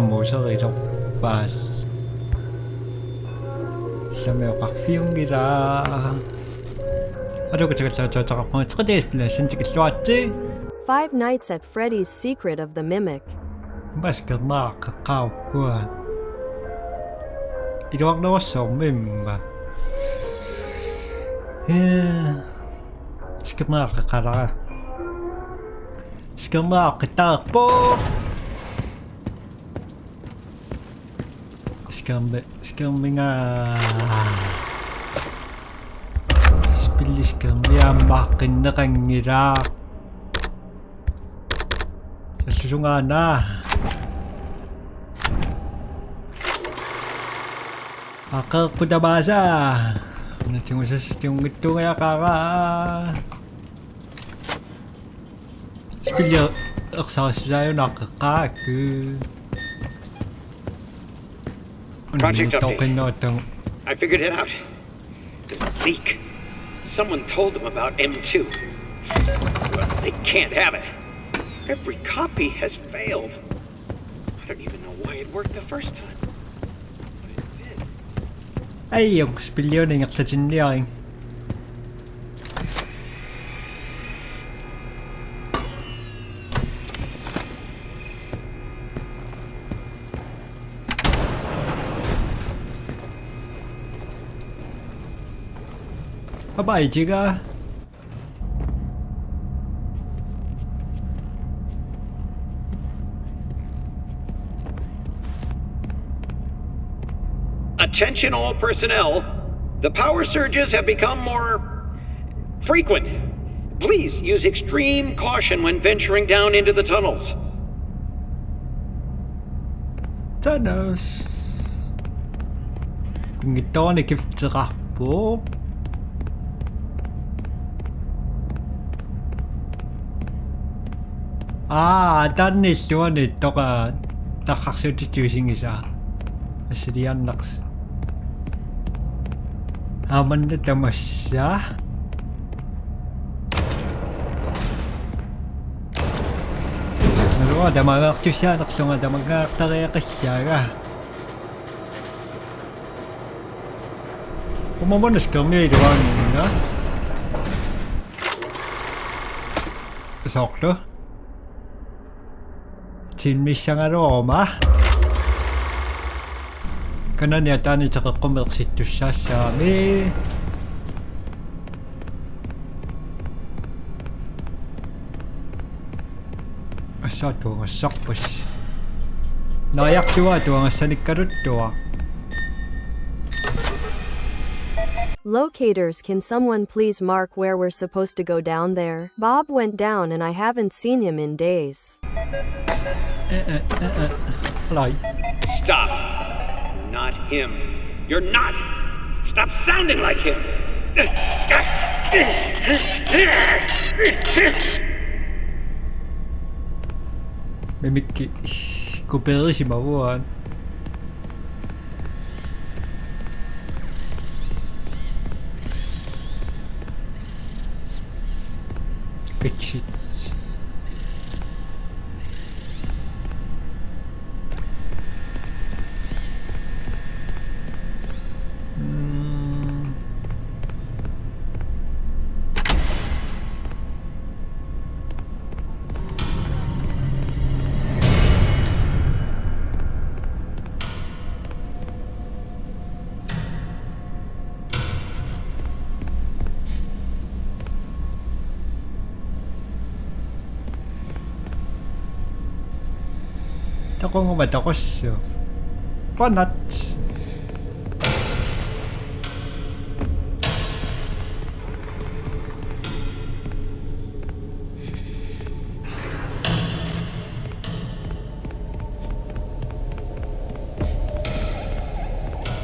motorräder was. Sammer parfumgila. Five Nights at Freddy's Secret of the Mimic. Basker kakao kua. Idag då så mimba. Ska kara. Ska ta på. Ska minga. Spillis kami makin na kangira. Susungan na. Akal ko na basa. Nating yung ito kaya kaka. Spilyo aksa sa'yo nakakaku. Project update. I figured it out. There's a leak. Someone told them about M2. Well, they can't have it. Every copy has failed. I don't even know why it worked the first time. But it did. Ay, yung spilyo na yung sa dyan. Bye-bye, Jiga. Attention all personnel. The power surges have become more frequent. Please use extreme caution when venturing down into the tunnels. Tunnels. Ito na kiftra po. Tannis yun ito ka substituting isa. Asirian naks. Haman na tamas siya. Ano, damagak siya. Nakso nga damagak taraya ka siya ka. Kumamanas kami, diba nga? Kasoklo? Sinmis siya nga Roma. Kanan yata ni tsaka kumerksito siya sa amin. Asa ito nga sakpos. Nakayak diwa ito nga sanik karot diwa. Locators, can someone please mark where we're supposed to go down there? Bob went down and I haven't seen him in days. Hello. Stop. Not him. You're not. Stop sounding like him. Mimik kupere si Maruan. Bitch. Ako nga matakos yun. Panats.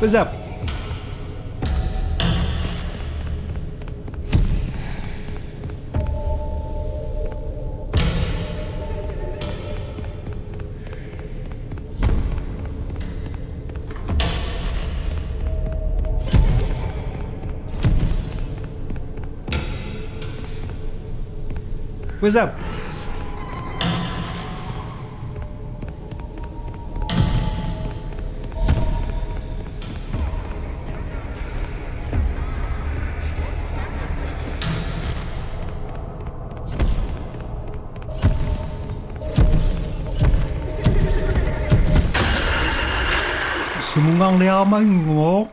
What's up? What's up? 주문강 레아만 뭐?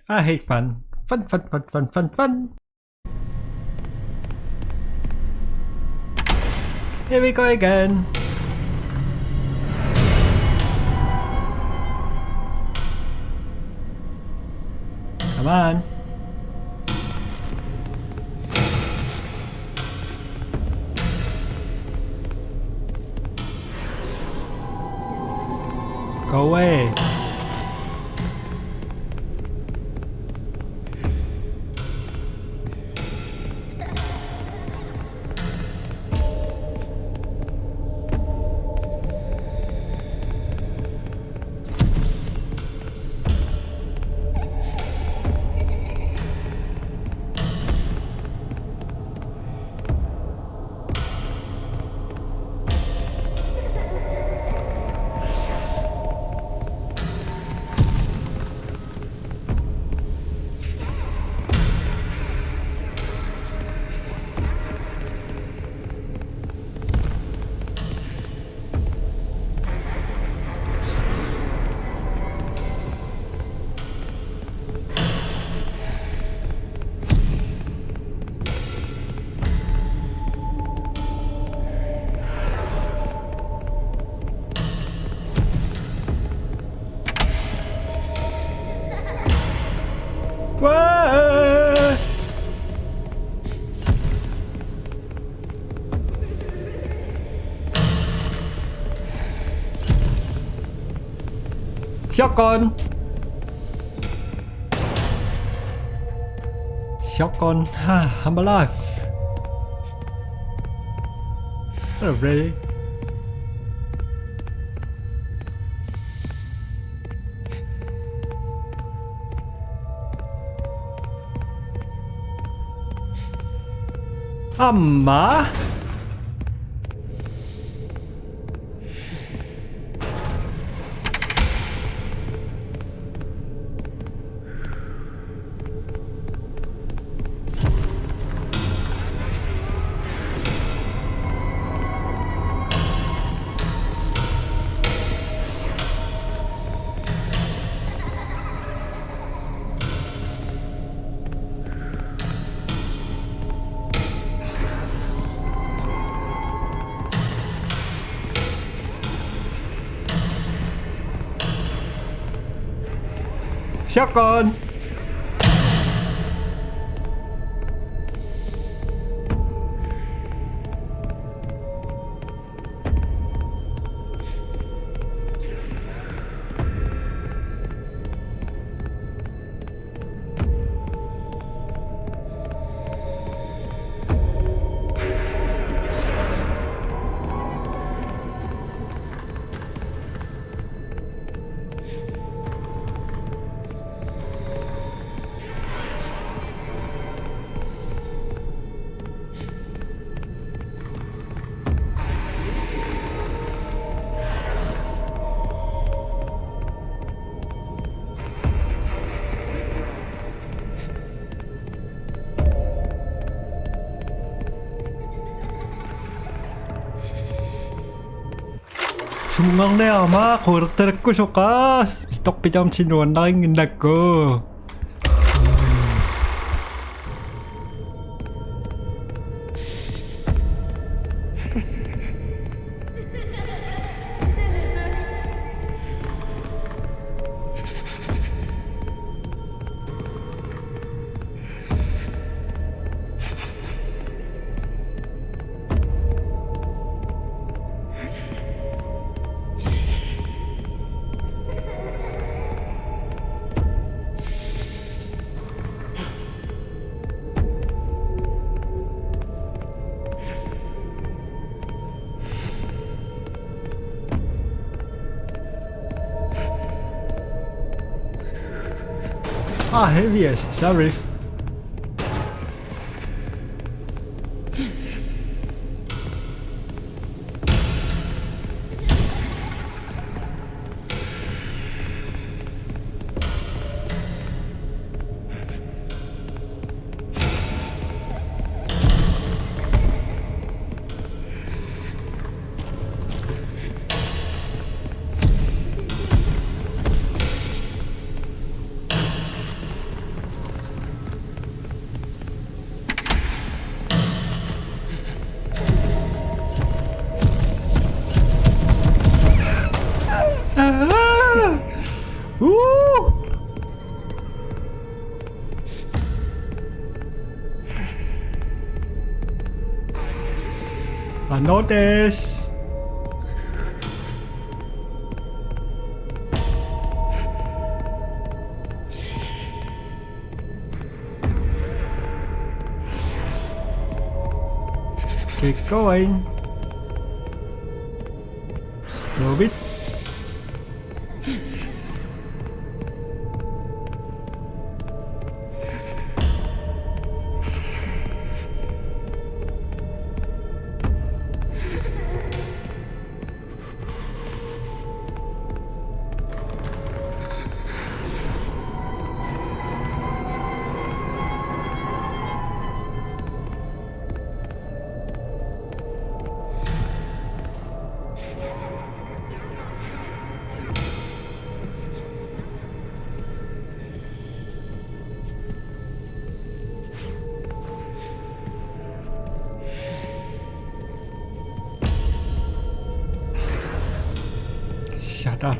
I hate fun. Fun. Here we go again. Come on. Go away. 와! Shotgun. Shotgun. I'm alive. Oh, really? 엄마? 샷건. Sumang na ama, karakter ko suka. Stok pitam sinuan na yung indag ko. Ah, heaviest, sorry. notice. Keep going. Move it. Shut up.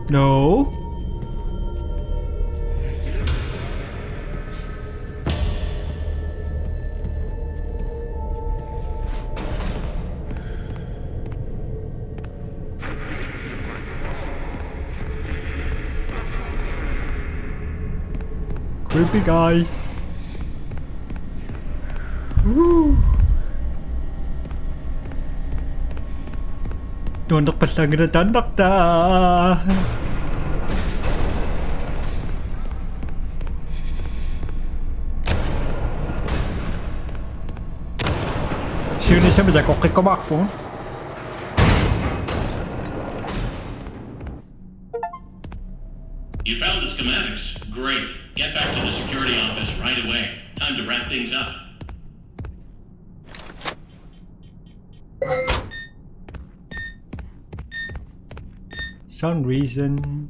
No. Creepy guy. Woo. Nonok pa lang na tanak ta. Sino siya ba kung kikumak po? You found the schematics. Great. Get back to the security office right away. Time to wrap things up. Some reason.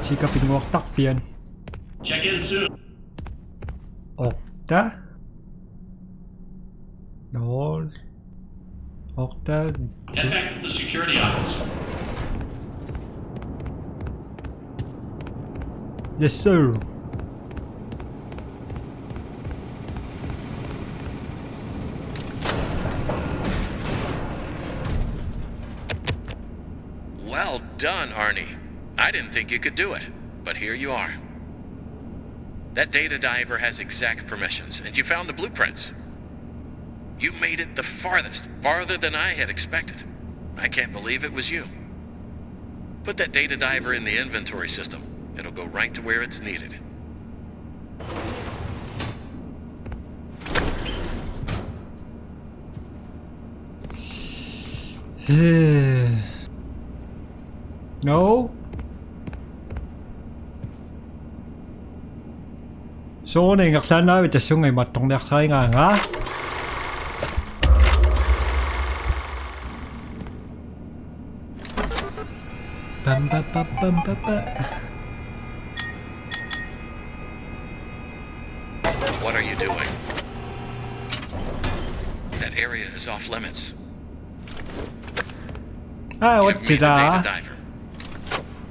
Chika pinwaktak yan. Check in soon. Okta? No. Okta. Head back to the security office. Yes, sir. Well done, Arnie. I didn't think you could do it, but here you are. That data diver has exact permissions, and you found the blueprints. You made it the farthest, farther than I had expected. I can't believe it was you. Put that data diver in the inventory system. It'll go right to where it's needed. No? So này ngạc sáng nói về số ngày mặt trong đặc sai ngàn hả? Bum ba ba bum ba ba. What are you doing? That area is off limits. What Give me did the I? data diver.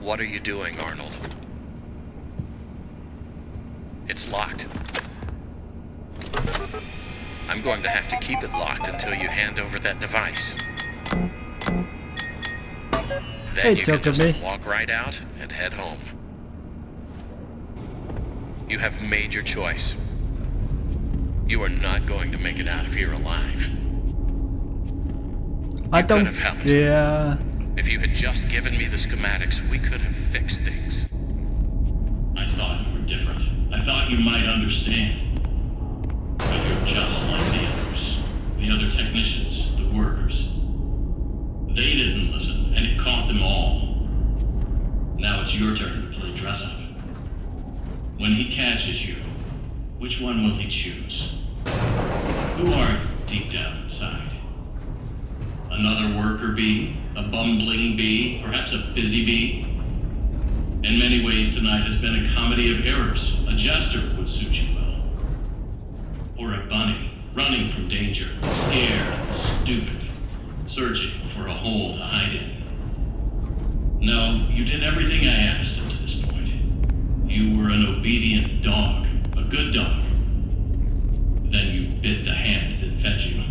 What are you doing, Arnold? It's locked. I'm going to have to keep it locked until you hand over that device. Then you can just walk right out and head home. You have made your choice. You are not going to make it out of here alive. I could don't have helped. care. If you had just given me the schematics, we could have fixed things. I thought you were different. I thought you might understand. But you're just like the others. The other technicians, the workers. They didn't listen, and it caught them all. Now it's your turn to play dress up. When he catches you, which one will he choose? Who are you deep down inside? Another worker bee? A bumbling bee? Perhaps a busy bee? In many ways, tonight has been a comedy of errors. A jester would suit you well. Or a bunny, running from danger, scared and stupid, searching for a hole to hide in. No, you did everything I asked up to this point. You were an obedient dog, a good dog. Then you bit the hand that fed you.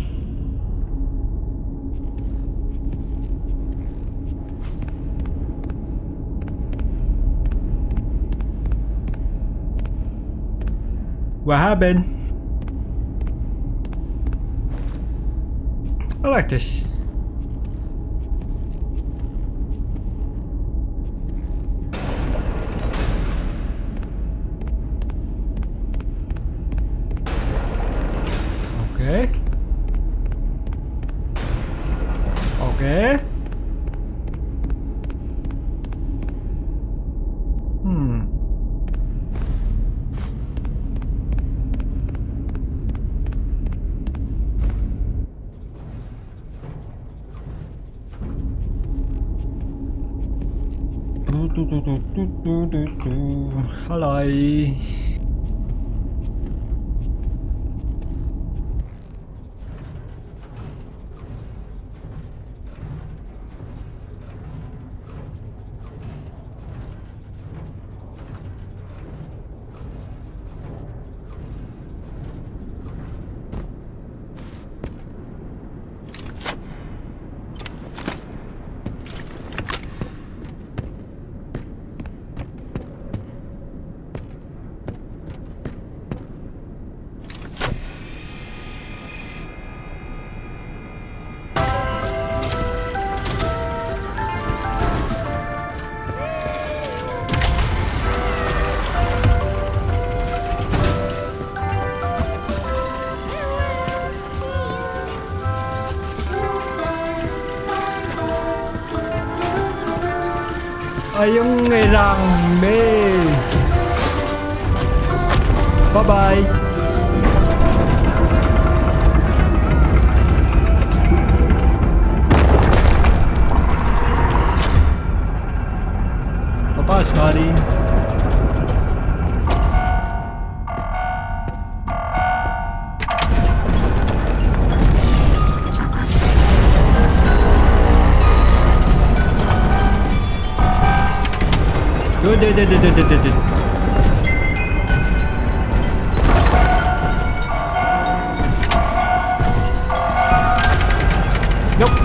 What happened? I like this. Okay. Okay. Hello. Ayong rangme. Bye bye. Bye, Scotty. Good. Nope.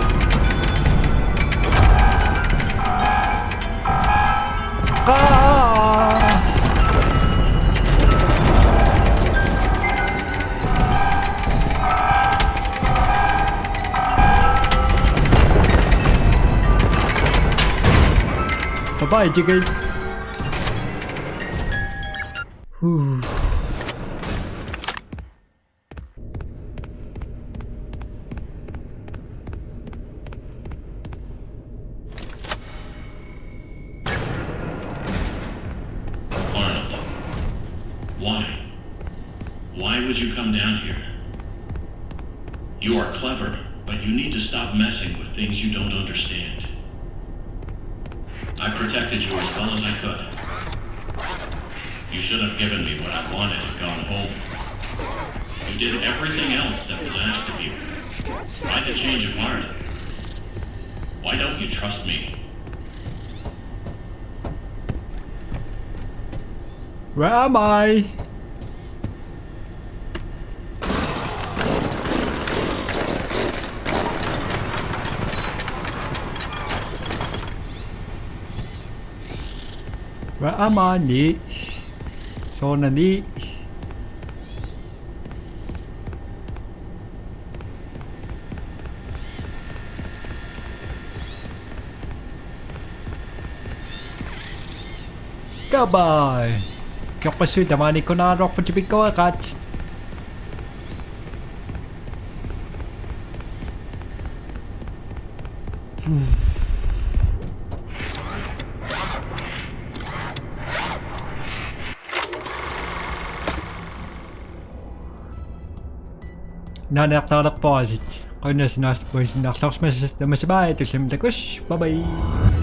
Bye-bye, chicken. Whew. Arnold, why? Why would you come down here? You are clever, but you need to stop messing with things you don't understand. I protected you as well as I could. You should have given me what I wanted and gone home. You did everything else that was asked of you. Why the change of heart? Why don't you trust me? Where am I? Where am I? Ni. So na ni. Goodbye. Kapag damani ko na rock pagpipig ko agad. Nanak-nanak po kasi. Kung nasa nas po, naklaks masasas na masabay. Ito siya matakus. Bye-bye.